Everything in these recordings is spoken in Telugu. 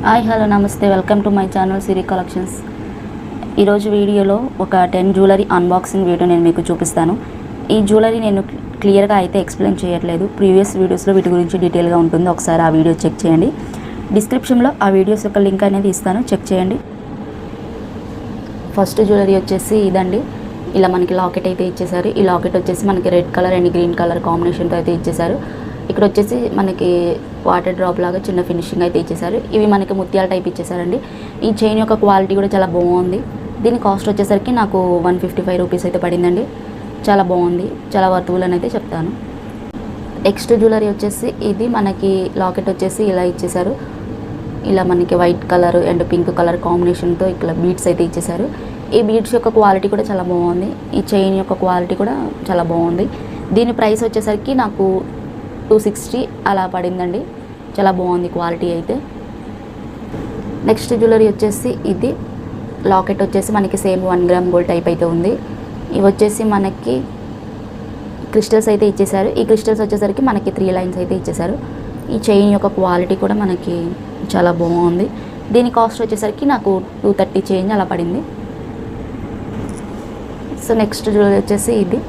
హాయ్ హలో నమస్తే, welcome to my channel Siri collections. ఈరోజు వీడియోలో ఒక 10 జ్యువెలరీ అన్బాక్సింగ్ వీడియో నేను మీకు చూపిస్తాను. ఈ జ్యువెలరీ నేను క్లియర్గా అయితే ఎక్స్ప్లెయిన్ చేయట్లేదు, ప్రీవియస్ వీడియోస్లో వీటి గురించి డీటెయిల్గా ఉంటుంది. ఒకసారి ఆ వీడియో చెక్ చేయండి. డిస్క్రిప్షన్లో ఆ వీడియోస్ యొక్క లింక్ అనేది ఇస్తాను, చెక్ చేయండి. ఫస్ట్ జ్యువెలరీ వచ్చేసి ఇదండి. ఇలా మనకి లాకెట్ అయితే ఇచ్చేసారు. ఈ లాకెట్ వచ్చేసి మనకి red colour and green colour కాంబినేషన్తో అయితే ఇచ్చేసారు. ఇక్కడ వచ్చేసి మనకి వాటర్ డ్రాప్ లాగా చిన్న ఫినిషింగ్ అయితే ఇచ్చేసారు. ఇవి మనకి ముత్యాల టైప్ ఇచ్చేసారండి. ఈ చైన్ యొక్క క్వాలిటీ కూడా చాలా బాగుంది. దీని కాస్ట్ వచ్చేసరికి నాకు 155 రూపీస్ అయితే పడిందండి. చాలా బాగుంది, చాలా వర్తబుల్ అని అయితే చెప్తాను. నెక్స్ట్ జ్యువెలరీ వచ్చేసి ఇది మనకి లాకెట్ వచ్చేసి ఇలా ఇచ్చేసారు. ఇలా మనకి white colour and pink colour కాంబినేషన్తో ఇక్కడ బీడ్స్ అయితే ఇచ్చేసారు. ఈ బీడ్స్ యొక్క క్వాలిటీ కూడా చాలా బాగుంది. ఈ చైన్ యొక్క క్వాలిటీ కూడా చాలా బాగుంది. దీని ప్రైస్ వచ్చేసరికి నాకు 260 అలా పడిందండి. చాలా బాగుంది క్వాలిటీ అయితే. నెక్స్ట్ జ్యువెలరీ వచ్చేసి ఇది లాకెట్ వచ్చేసి మనకి సేమ్ 1 గ్రామ్ గోల్డ్ టైప్ అయితే ఉంది. ఇవి వచ్చేసి మనకి క్రిస్టల్స్ అయితే ఇచ్చేసారు. ఈ క్రిస్టల్స్ వచ్చేసరికి మనకి 3 లైన్స్ అయితే ఇచ్చేసారు. ఈ చైన్ యొక్క క్వాలిటీ కూడా మనకి చాలా బాగుంది. దీని కాస్ట్ వచ్చేసరికి నాకు 230 చేంజ్ అలా పడింది. సో నెక్స్ట్ జ్యువెలరీ వచ్చేసి ఇది.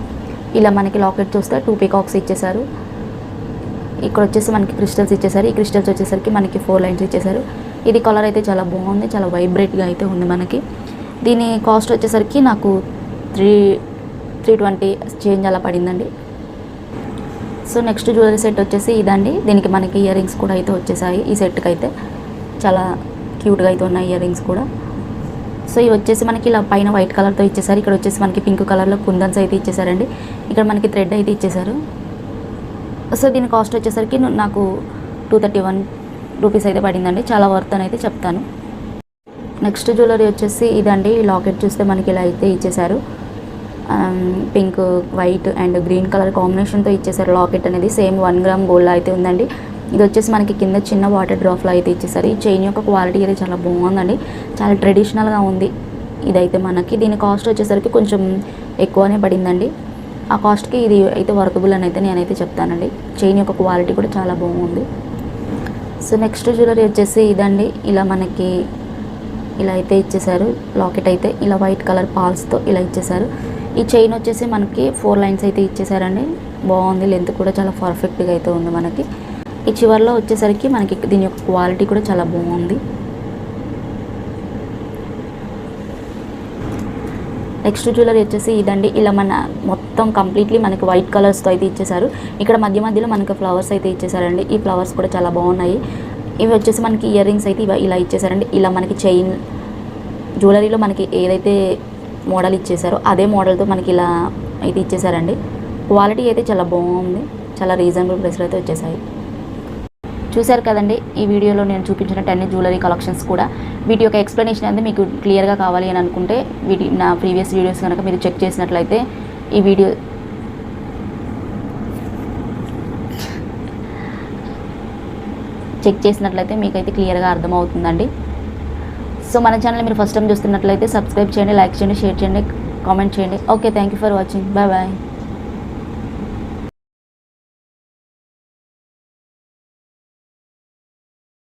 ఇలా మనకి లాకెట్ చూస్తే 2 పీకాక్స్ ఇచ్చేసారు. ఇక్కడ వచ్చేసి మనకి క్రిస్టల్స్ ఇచ్చేసారు. ఈ క్రిస్టల్స్ వచ్చేసరికి మనకి 4 లైన్స్ ఇచ్చేసారు. ఇది కలర్ అయితే చాలా బాగుంది, చాలా వైబ్రేట్గా అయితే ఉంది మనకి. దీని కాస్ట్ వచ్చేసరికి నాకు 320 చేంజ్ అలా పడిందండి. సో నెక్స్ట్ జ్యువెలరీ సెట్ వచ్చేసి ఇదండి. దీనికి మనకి ఇయర్ రింగ్స్ కూడా అయితే వచ్చేసాయి. ఈ సెట్కి అయితే చాలా క్యూట్గా అయితే ఉన్నాయి ఇయర్ రింగ్స్ కూడా. సో ఇవి వచ్చేసి మనకి ఇలా పైన వైట్ కలర్తో ఇచ్చేసారు. ఇక్కడ వచ్చేసి మనకి పింక్ కలర్లో కుందన్స్ అయితే ఇచ్చేసారండి. ఇక్కడ మనకి థ్రెడ్ అయితే ఇచ్చేసారు. సో దీని కాస్ట్ వచ్చేసరికి నాకు 231 రూపీస్ అయితే పడిందండి. చాలా వర్త్ అని అయితే చెప్తాను. నెక్స్ట్ జ్యువెలరీ వచ్చేసి ఇదండి. ఈ లాకెట్ చూస్తే మనకి ఇలా అయితే ఇచ్చేసారు. Pink, white and green colour కాంబినేషన్తో ఇచ్చేసారు. లాకెట్ అనేది సేమ్ 1 గ్రామ్ గోల్డ్ అయితే ఉందండి. ఇది వచ్చేసి మనకి కింద చిన్న వాటర్ డ్రాప్లో అయితే ఇచ్చేసారు. ఈ చైన్ యొక్క క్వాలిటీ అయితే చాలా బాగుందండి. చాలా ట్రెడిషనల్గా ఉంది ఇదైతే మనకి. దీని కాస్ట్ వచ్చేసరికి కొంచెం ఎక్కువనే పడిందండి. ఆ కాస్ట్కి ఇది అయితే వర్తబుల్ అని అయితే నేనైతే చెప్తానండి. చైన్ యొక్క క్వాలిటీ కూడా చాలా బాగుంది. సో నెక్స్ట్ జ్యువెలరీ వచ్చేసి ఇదండి. ఇలా మనకి ఇలా అయితే ఇచ్చేసారు. లాకెట్ అయితే ఇలా వైట్ కలర్ పాల్స్తో ఇలా ఇచ్చేసారు. ఈ చైన్ వచ్చేసి మనకి 4 లైన్స్ అయితే ఇచ్చేసారండి. బాగుంది, లెంత్ కూడా చాలా పర్ఫెక్ట్గా అయితే ఉంది మనకి. ఈ చివర్లో వచ్చేసరికి మనకి దీని యొక్క క్వాలిటీ కూడా చాలా బాగుంది. నెక్స్ట్ జ్యువెలరీ వచ్చేసి ఇదండి. ఇలా మన మొత్తం కంప్లీట్లీ మనకి వైట్ కలర్స్తో అయితే ఇచ్చేసారు. ఇక్కడ మధ్య మధ్యలో మనకి ఫ్లవర్స్ అయితే ఇచ్చేసారండి. ఈ ఫ్లవర్స్ కూడా చాలా బాగున్నాయి. ఇవి వచ్చేసి మనకి ఇయర్ రింగ్స్ అయితే ఇలా ఇచ్చేసారండి. ఇలా మనకి చైన్ జ్యువెలరీలో మనకి ఏదైతే మోడల్ ఇచ్చేసారో అదే మోడల్తో మనకి ఇలా అయితే ఇచ్చేసారండి. క్వాలిటీ అయితే చాలా బాగుంది. చాలా రీజనబుల్ ప్రైస్లో అయితే వచ్చేసాయి. చూశారు కదండి ఈ వీడియోలో నేను చూపించిన 10 జ్యువెలరీ కలెక్షన్స్ కూడా. వీటి యొక్క ఎక్స్ప్లెనేషన్ అనేది మీకు క్లియర్గా కావాలి అని అనుకుంటే నా ప్రీవియస్ వీడియోస్ కనుక మీరు చెక్ చేసినట్లయితే ఈ వీడియో మీకైతే క్లియర్గా అర్థమవుతుందండి. సో మన ఛానల్ మీరు ఫస్ట్ టైం చూస్తున్నట్లయితే సబ్స్క్రైబ్ చేయండి, లైక్ చేయండి, షేర్ చేయండి, కామెంట్ చేయండి. Okay, thank you for watching. Bye bye.